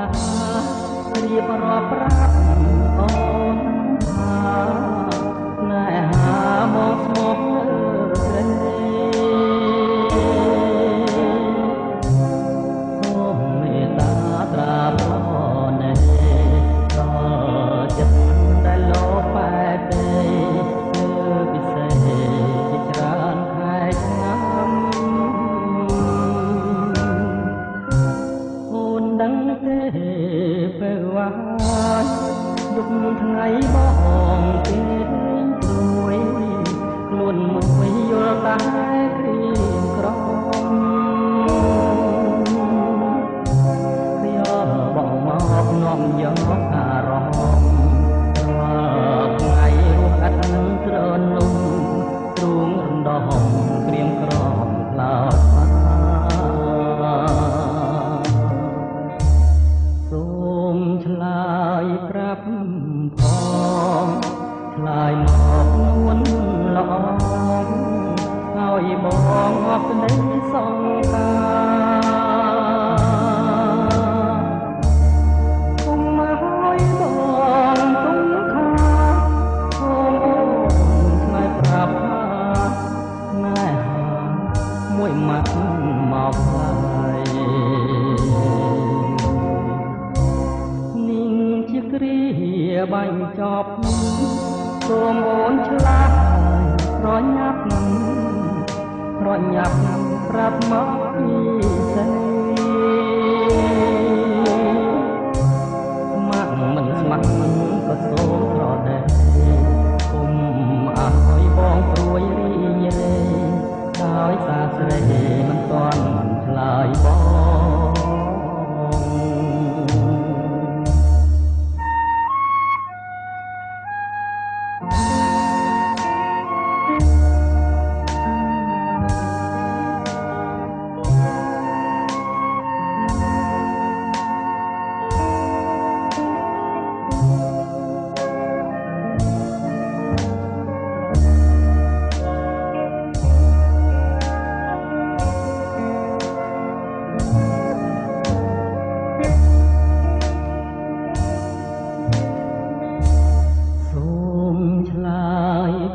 រៀបរាប់ប្រាប់អូនថាណែហាមកស្មោះក្រែសូមមេត្តាត្រាប្រណេដល់ចិត្តដែលលោបែកទេលើពិសេសជាច្រើនខែឆ្នាំអូនដឹងទេពេលវ៉ាយប់ថ្ងៃបងគេព្រួយខ្លួនមួយយល់តែគ្រៀមក្រំខ្ញុំបងមកនាំយកអារម្មណ៍ថ្ងៃរស់ឥតនឹងត្រនំទ្រូងរំដងក្រៀមក្រំខ្លោចសូមឆ្លើយប្រាប់ផងឆ្លើយមកនួនល្អហើយបងអបនៃសង្ការគុំមកឲ្យបងទុំខាសូមអូនឆ្លើយប្រាប់ថាណែមួយម៉ាត់មកហើយគ្រាបាញ់ចប់សូមអូនឆ្លាស់ប្រញាប់ប្រាប់មកពីស្រីស្ម័គ្រមិនស្ម័គ្រក៏សូមត្រដែងគុំឲ្យបងព្រួយរីងរេដោយសារស្រីមិនទាន់ឆ្លើយបង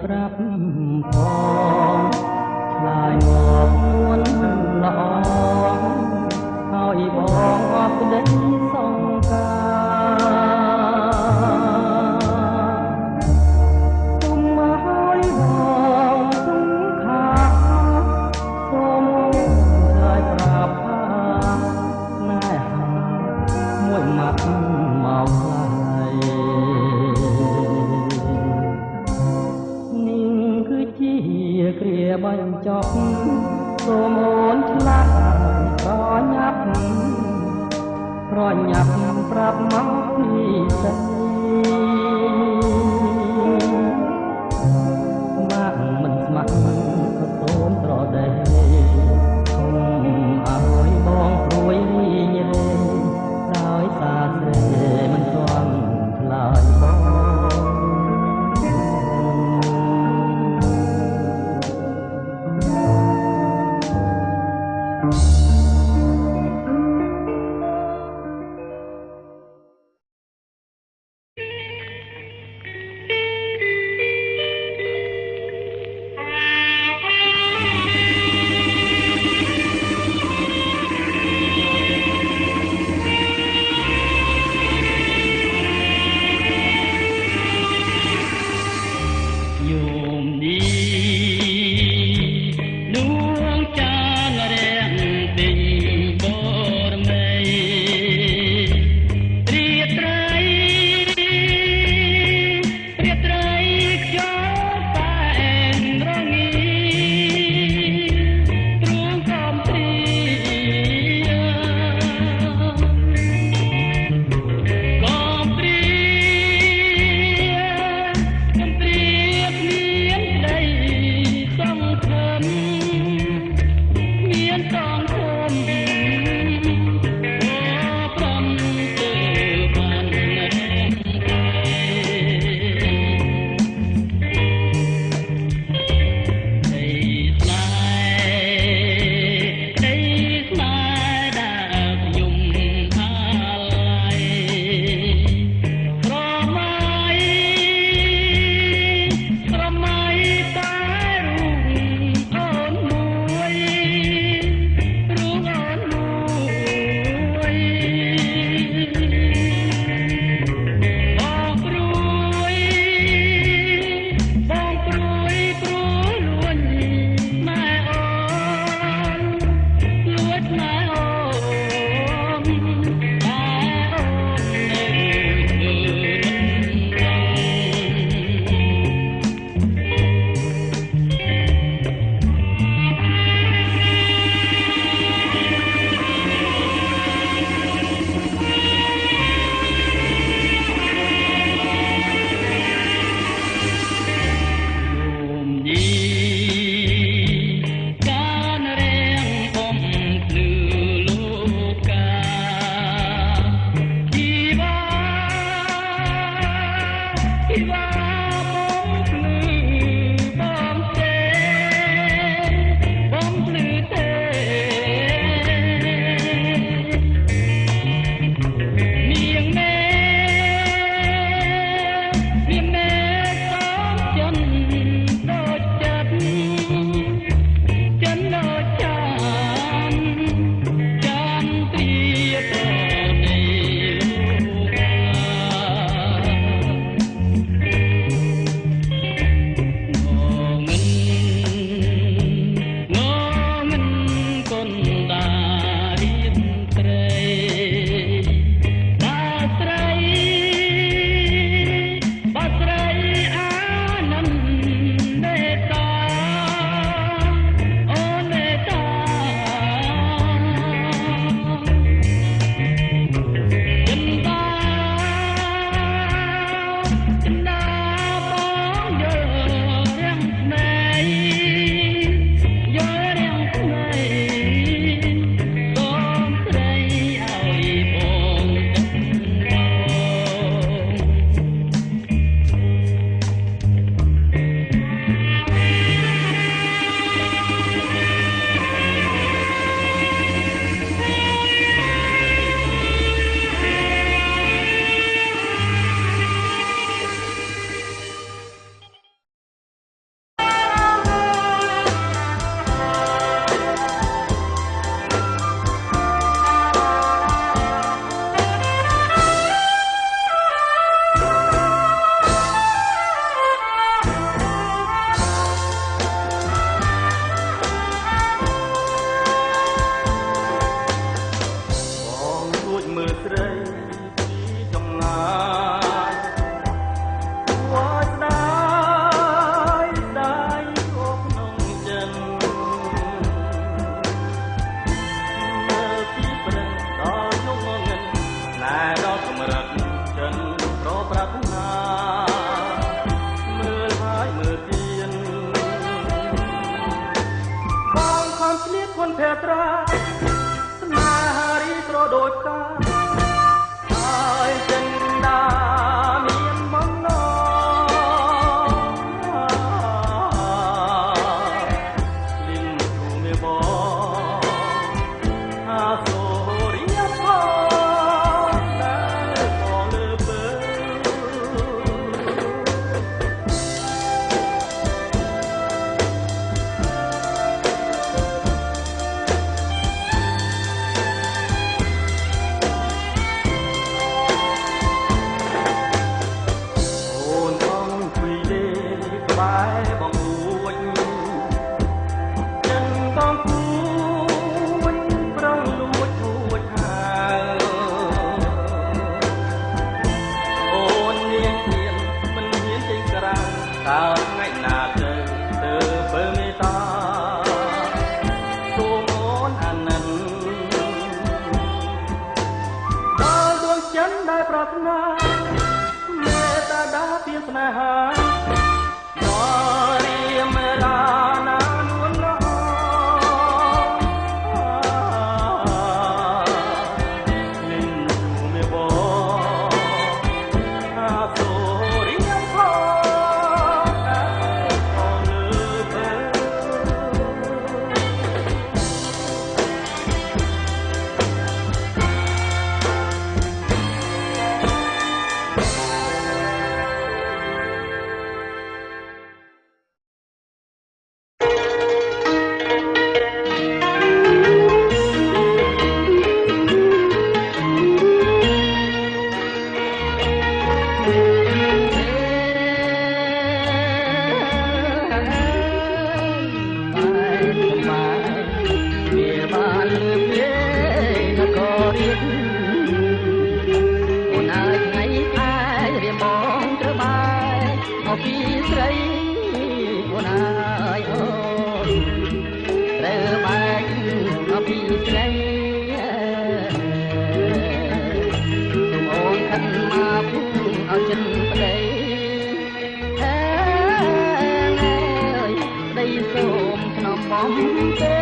ប្រាប់ផងឆ្លើយមកនួនល្អហើយបងអបក្តីសង្ការទុំមកឲ្យបងទុំខាសូមឆ្លើយប្រាប់ថាណែមួយម៉ាត់មកហើយជាគ្រាបាញ់ចប់សូមអូនឆ្លាស់ប្រញាប់ប្រាប់មកពីស្រីស្ម័គ្រមិនស្ម័គ្រក៏សូមត្រដែងគុំឲ្យបងព្រួយរីងរេដោយសារស្រីមិនទាន់ឆ្លើយបង នេហ៍ដ៏សម្រិតចិនប្រប្រាថ្នាមើលហើយមើលទៀតបងខំឆ្លៀតคนភេត្រាស្នេហារីស្រដូចផ្កាហើយចិនដាមានបំណងលិនគូមេបងអាសូរីយ៉ាផងដែលបងលើបើតើថ្ងៃណាទៅបើមេតាសូមអូនអាណិនដល់ដួងចិនដែលប្រាថ្នាមេត្តាដាពីស្នេហាដល់រៀមរាណានួនណោលិនជូមេបងអាសូរីយ៉ាផងមានមេ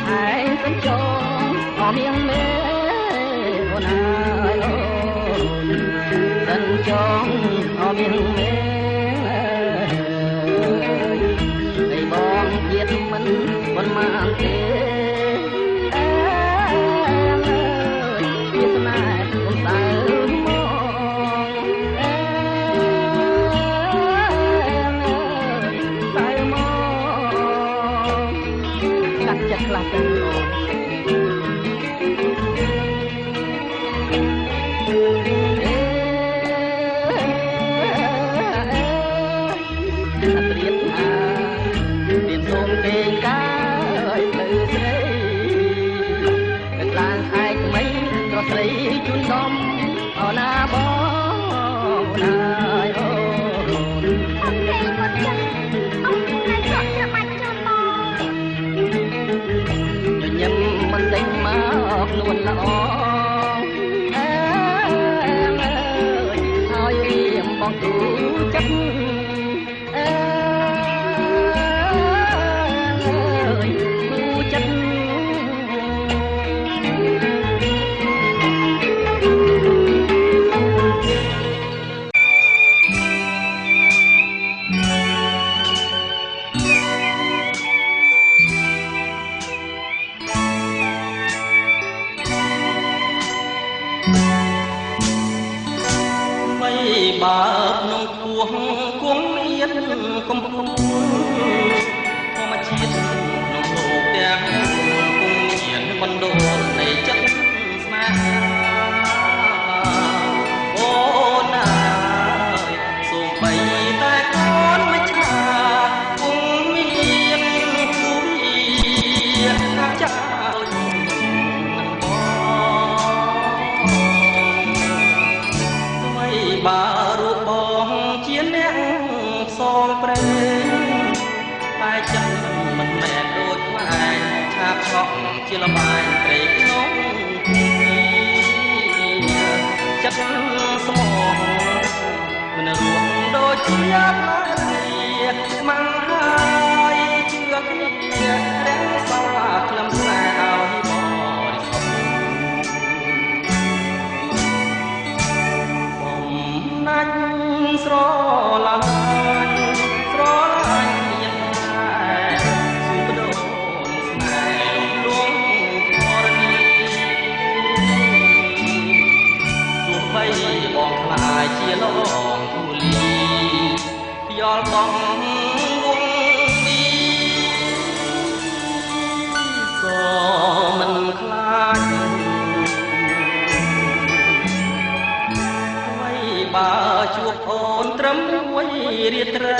Hãy subscribe ប៉ុន្មានទេវាស្នេហ៍កុំសើចិត្តខ្លះទៅអូនត្រៀមអារៀនសូមទេងកាយទៅស្រីកន្លងឯកថ្មីរស់ស្រីជូនដំអណាបងណាយអូនអត់ទេមកចឹងអត់ថ្ងៃចង់ចាំបាច់ជូនបងញញឹមមិនដេញមកនួនល្អអើយហើយរៀមបងទូចិត្តអើយទូចិត្តបើក្នុងពោះគង់មានកំពុងធម្មជាតិក្នុងលោកទាំងគង់មានបណ្ដូលនៃចិត្តស្នេហាអូនណាយសូម្បីតែកូនមិនឆ្លាគង់មានគូវាថាចោលបើរូបបងជាអ្នកផ្សងព្រេងតែចិត្តមិនមែនដូចខ្លាញ់ឆាបឆក់ជាលបែងព្រៃក្នុងចិត្តស្មោះមិនរួមដូចជាផ្លែម៉ាំងហើយជឿគ្នារាំងសាក្លឹមស្នេហ៍ឲ្យបរិសុទ្ធណាច់ស្រឡាញ់មានតែសុបដូនស្នេហ៍លងធរណីទោះបីបងខ្លាចជាលងធូលីយល់បងវងទីក៏មិនខ្លាចបើជួបអូនត្រឹមមួយរាត្រី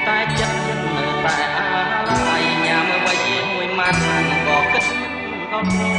តែចិត្តនៅតែអាឡ័យញ៉ាំអ្វីមួយម៉ាត់ក៏គិតដល់